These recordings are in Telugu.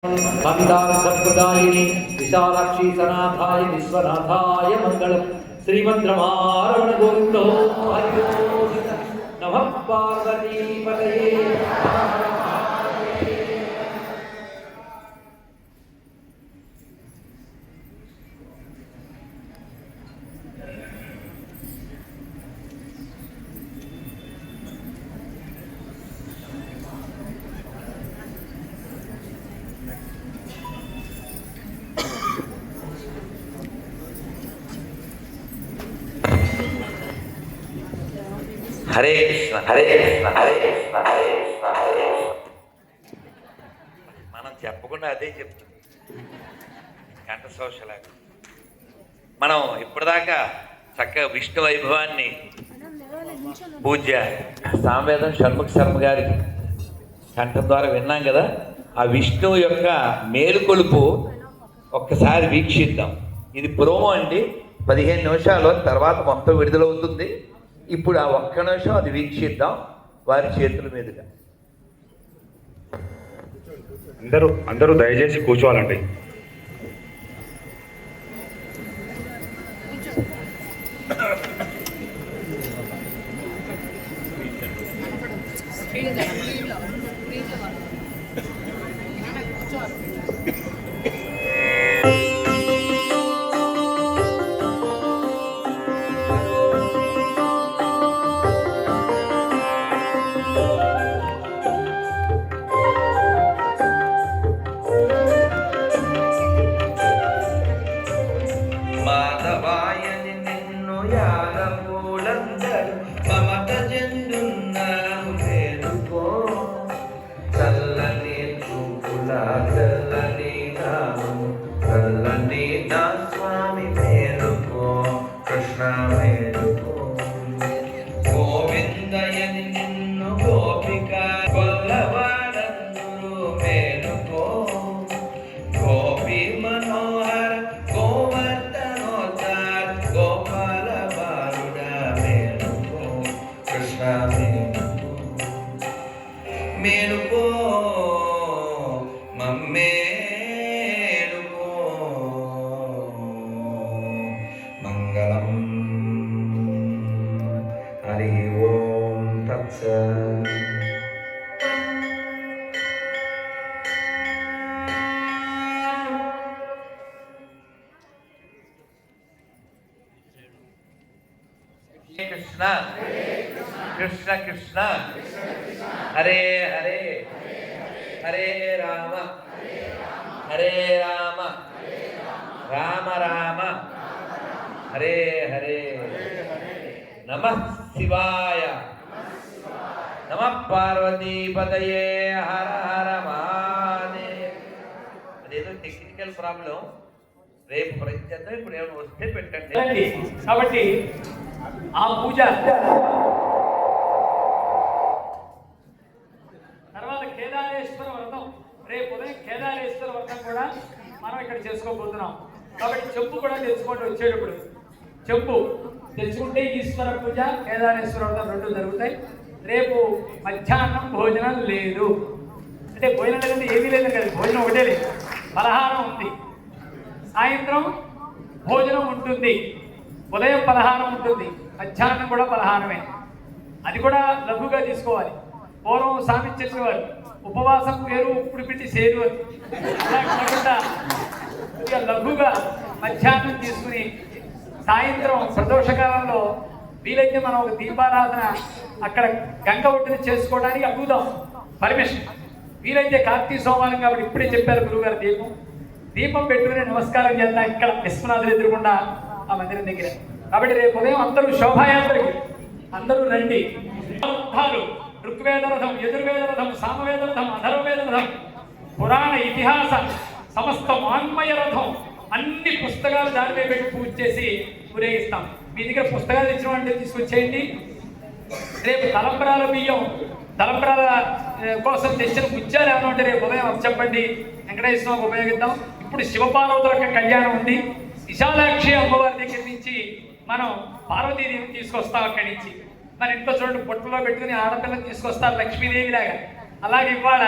మందారసత్ప్రదాయిని విశాలాక్షి సనాథాయ విశ్వనాథాయ మంగళం. శ్రీమంద్రమారమణ గోవిందో హరి నమః పార్వతీపతయే. హరే కృష్ణ హరే కృష్ణ హరే కృష్ణ హరే కృష్ణ హరే కృష్ణ. మనం చెప్పకుండా అదే చెప్తుంది కంఠశోషలాగా. మనం ఇప్పటిదాకా చక్కగా విష్ణు వైభవాన్ని పూజ్య సామవేదం షణ్ముఖ శర్మ గారి కంఠం ద్వారా విన్నాం కదా. ఆ విష్ణువు యొక్క మేలుకొలుపు ఒక్కసారి వీక్షిద్దాం. ఇది ప్రోమో అండి, 15 నిమిషాలు తర్వాత మొత్తం విడుదలవుతుంది. ఇప్పుడు ఆ ఒక్క నిమిషం అది వీక్షిద్దాం వారి చేతుల మీదుగా. అందరూ దయచేసి కూర్చోవాలండి. మాధవాయని నిన్ను యాగమూలందరూ మమత చెందున్నారు మేలుకో. చల్లని చూపుల చల్లని నాము చల్లని నా స్వామి మేలుకో. కృష్ణ మేలుకో. గోవిందయని నిన్ను గోపిక కొల్లవాడందురు మేలుకో. గోపి మనోహర గోవర్ధనోద్ధార్ గోపాల బాలుడ మేలుకో. కృష్ణ మేలుకో. మేలుకో మమ్మేలుకో. మంగళం. హరి ఓం తత్సత్. కృష్ణ కృష్ణ కృష్ణ హరే హరే హరే రామ హరే రామ రామ రామ హరే హరే. నమః శివాయ నమః పార్వతీపతయే హర హర మహాదేవ్. అదేదో టెక్నికల్ ప్రాబ్లం, రేపు ప్రయత్నం. ఇప్పుడు ఏమైనా వస్తే పెట్టండి. కాబట్టి ఆ పూజ తర్వాత కేదారేశ్వర వ్రతం, రేపు ఉదయం కేదారేశ్వర వ్రతం కూడా మనం ఇక్కడ చేసుకోబోతున్నాం. కాబట్టి చెప్పు కూడా తెచ్చుకోండి. వచ్చేటప్పుడు చెప్పు తెచ్చుకుంటే ఈశ్వర పూజ కేదారేశ్వర వ్రతం రెండు జరుగుతాయి. రేపు మధ్యాహ్నం భోజనం లేదు, అంటే భోజనం లేదంటే ఏమీ లేదు కదా, భోజనం ఒకటే లేదు, పలహారం ఉంది. సాయంత్రం భోజనం ఉంటుంది, ఉదయం పలహారం ఉంటుంది, మధ్యాహ్నం కూడా పలహారమే. అది కూడా లఘుగా తీసుకోవాలి. పూర్వం సామి చేసేవారు ఉపవాసం పేరు ఉప్పుడు పెట్టి సేరు అని. అలా కాకుండా ఇక లఘుగా మధ్యాహ్నం తీసుకుని సాయంత్రం ప్రదోషకాలంలో వీలైతే మనం ఒక దీపారాధన అక్కడ గంగ ఒడ్డున చేసుకోవడానికి అడుగుదాం పర్మిషన్. వీలైతే కార్తీక సోమవారం కాబట్టి ఇప్పుడే చెప్పారు గురువుగారు, దీపం పెట్టుకుని నమస్కారం చేద్దాం ఇక్కడ విశ్వనాథులు ఎదురుకుండా ఆ మందిరం దగ్గర. కాబట్టి రేపు ఉదయం అందరూ శోభాయాత్రకి అందరూ రండి. ఋగ్వేద రథం, యజుర్వేద రథం, సామవేద రథం, అధర్వవేద రథం, పురాణ ఇతిహాస సమస్త వాంగ్మయ రథం, అన్ని పుస్తకాలు దాని మీద పెట్టి పూజ చేసి ఊరేగిస్తాం. మీ దగ్గర పుస్తకాలు ఇచ్చిన అంటే తీసుకొచ్చేయండి. రేపు తలంబరాల బియ్యం, తలంబరాల కోసం తెచ్చిన ముత్యాలు ఏమైనా ఉంటే రేపు ఉదయం చెప్పండి, వెంకటేశ్వరం ఉపయోగిద్దాం. ఇప్పుడు శివపార్వతుల యొక్క కళ్యాణం ఉంది. విశాలాక్షి అమ్మవారి దగ్గర నుంచి మనం పార్వతీదేవిని తీసుకొస్తాం. అక్కడి నుంచి మన ఇంట్లో చూడండి, పొట్టలో పెట్టుకుని ఆడపిల్లని తీసుకొస్తారు లక్ష్మీదేవి లాగా. అలాగే ఇవాళ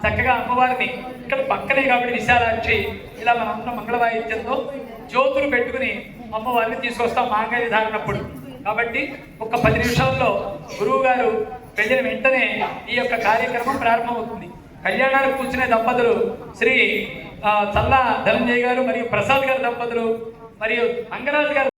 చక్కగా అమ్మవారిని ఇక్కడ పక్కనే కాబట్టి విశాలాక్షి ఇలా మనం మంగళ వాయిద్యంతో జ్యోతులు పెట్టుకుని అమ్మవారిని తీసుకొస్తాం మాంగళ్య ధారణప్పుడు. కాబట్టి ఒక 10 నిమిషాల్లో గురువు గారు వెళ్ళిన వెంటనే ఈ యొక్క కార్యక్రమం ప్రారంభమవుతుంది. కళ్యాణానికి కూర్చునే దంపతులు శ్రీ చల్లా ధనంజయ్ గారు మరియు ప్రసాద్ గారి దంపతులు మరియు అంగరాజు గారు